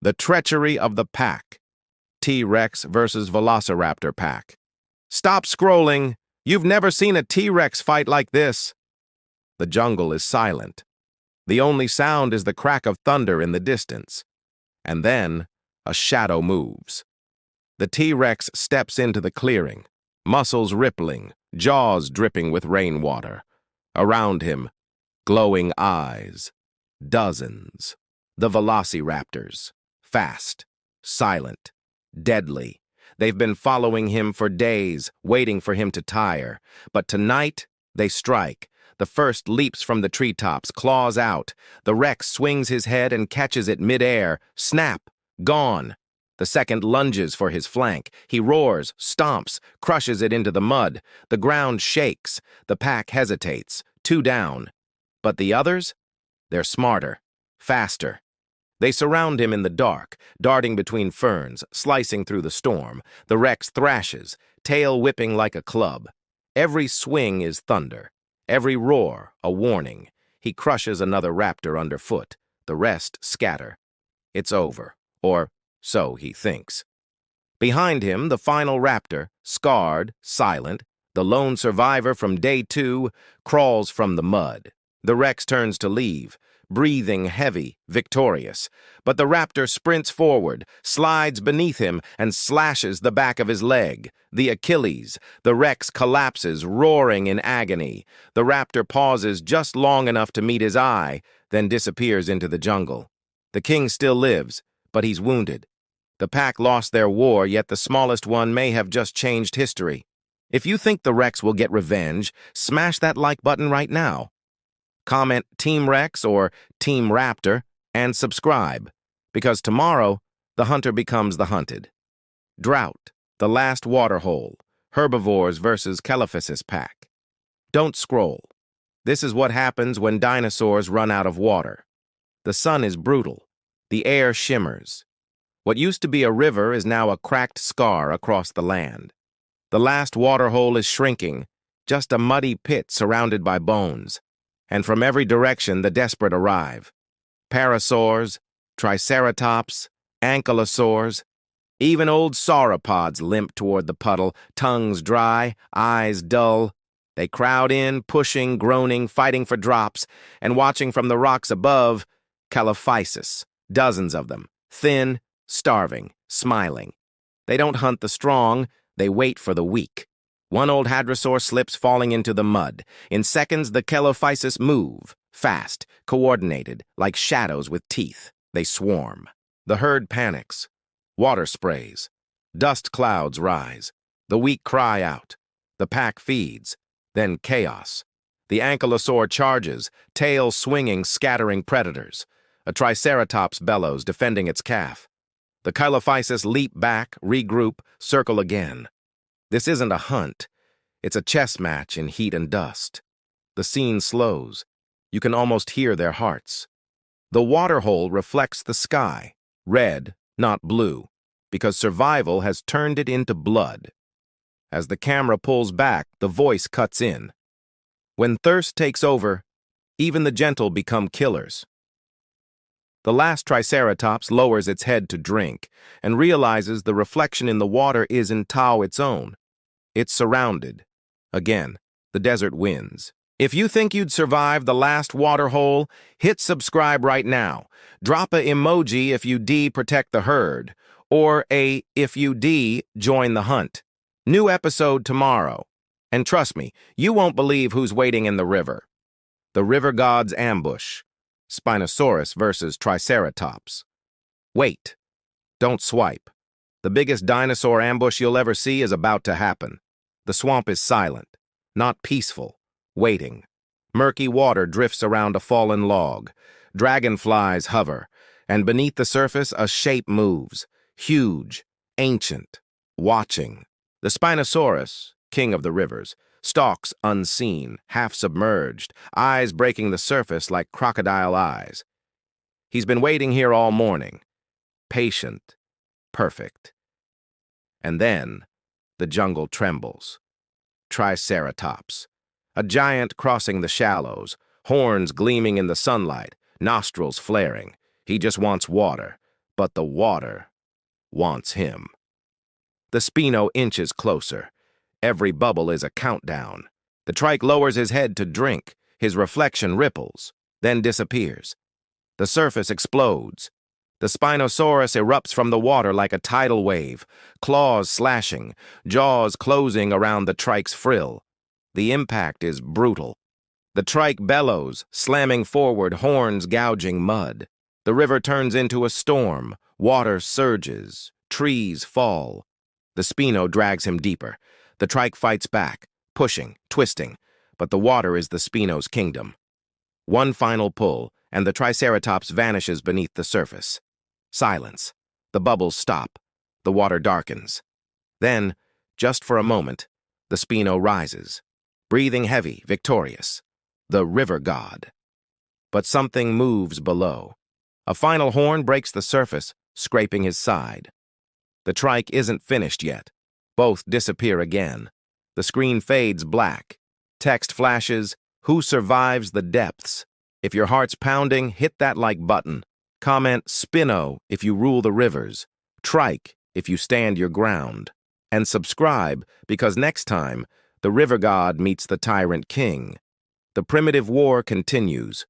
The Treachery of the Pack. T-Rex versus Velociraptor pack. Stop scrolling! You've never seen a T-Rex fight like this. The jungle is silent. The only sound is the crack of thunder in the distance. And then, a shadow moves. The T-Rex steps into the clearing, muscles rippling, jaws dripping with rainwater. Around him, glowing eyes. Dozens. The Velociraptors. Fast, silent, deadly. They've been following him for days, waiting for him to tire. But tonight, they strike. The first leaps from the treetops, claws out. The Rex swings his head and catches it midair. Snap! Gone. The second lunges for his flank. He roars, stomps, crushes it into the mud. The ground shakes. The pack hesitates. 2 down. But the others? They're smarter, faster. They surround him in the dark, darting between ferns, slicing through the storm. The Rex thrashes, tail whipping like a club. Every swing is thunder. Every roar, a warning. He crushes another raptor underfoot. The rest scatter. It's over, or so he thinks. Behind him, the final raptor, scarred, silent, the lone survivor from day 2, crawls from the mud. The Rex turns to leave, breathing heavy, victorious. But the raptor sprints forward, slides beneath him, and slashes the back of his leg. The Achilles. The Rex collapses, roaring in agony. The raptor pauses just long enough to meet his eye, then disappears into the jungle. The king still lives, but he's wounded. The pack lost their war, yet the smallest one may have just changed history. If you think the Rex will get revenge, smash that like button right now. Comment Team Rex or Team Raptor and subscribe, because tomorrow the hunter becomes the hunted. Drought, the last waterhole, herbivores versus Coelophysis pack. Don't scroll. This is what happens when dinosaurs run out of water. The sun is brutal. The air shimmers. What used to be a river is now a cracked scar across the land. The last waterhole is shrinking, just a muddy pit surrounded by bones. And from every direction the desperate arrive. Parasaurs, Triceratops, Ankylosaurs, even old sauropods limp toward the puddle, tongues dry, eyes dull. They crowd in, pushing, groaning, fighting for drops, and watching from the rocks above, Coelophysis, dozens of them, thin, starving, smiling. They don't hunt the strong, they wait for the weak. One old hadrosaur slips, falling into the mud. In seconds, the Coelophysis move, fast, coordinated, like shadows with teeth. They swarm. The herd panics. Water sprays. Dust clouds rise. The weak cry out. The pack feeds. Then chaos. The Ankylosaur charges, tail swinging, scattering predators. A Triceratops bellows, defending its calf. The Coelophysis leap back, regroup, circle again. This isn't a hunt. It's a chess match in heat and dust. The scene slows. You can almost hear their hearts. The waterhole reflects the sky, red, not blue, because survival has turned it into blood. As the camera pulls back, the voice cuts in. When thirst takes over, even the gentle become killers. The last Triceratops lowers its head to drink and realizes the reflection in the water isn't its own. It's surrounded. Again, the desert wins. If you think you'd survive the last waterhole, hit subscribe right now. Drop a emoji if you D, protect the herd, or a if you D, join the hunt. New episode tomorrow. And trust me, you won't believe who's waiting in the river. The river god's ambush. Spinosaurus versus Triceratops. Wait. Don't swipe. The biggest dinosaur ambush you'll ever see is about to happen. The swamp is silent, not peaceful, waiting. Murky water drifts around a fallen log. Dragonflies hover, and beneath the surface a shape moves, huge, ancient, watching. The Spinosaurus, king of the rivers, stalks unseen, half submerged, eyes breaking the surface like crocodile eyes. He's been waiting here all morning. Patient, perfect. And then, the jungle trembles. Triceratops, a giant crossing the shallows, horns gleaming in the sunlight, nostrils flaring. He just wants water. but the water wants him. The Spino inches closer. Every bubble is a countdown. The trike lowers his head to drink. His reflection ripples, then disappears. The surface explodes. The Spinosaurus erupts from the water like a tidal wave, claws slashing, jaws closing around the trike's frill. The impact is brutal. The trike bellows, slamming forward, horns gouging mud. The river turns into a storm. Water surges. Trees fall. The Spino drags him deeper. The trike fights back, pushing, twisting, but the water is the Spino's kingdom. One final pull, and the Triceratops vanishes beneath the surface. Silence. The bubbles stop. The water darkens. Then, just for a moment, the Spino rises, breathing heavy, victorious. The river god. But something moves below. A final horn breaks the surface, scraping his side. The trike isn't finished yet. Both disappear again. The screen fades black. Text flashes, "Who survives the depths?" If your heart's pounding, hit that like button. Comment Spino if you rule the rivers. Trike if you stand your ground. And subscribe because next time, the river god meets the tyrant king. The primitive war continues.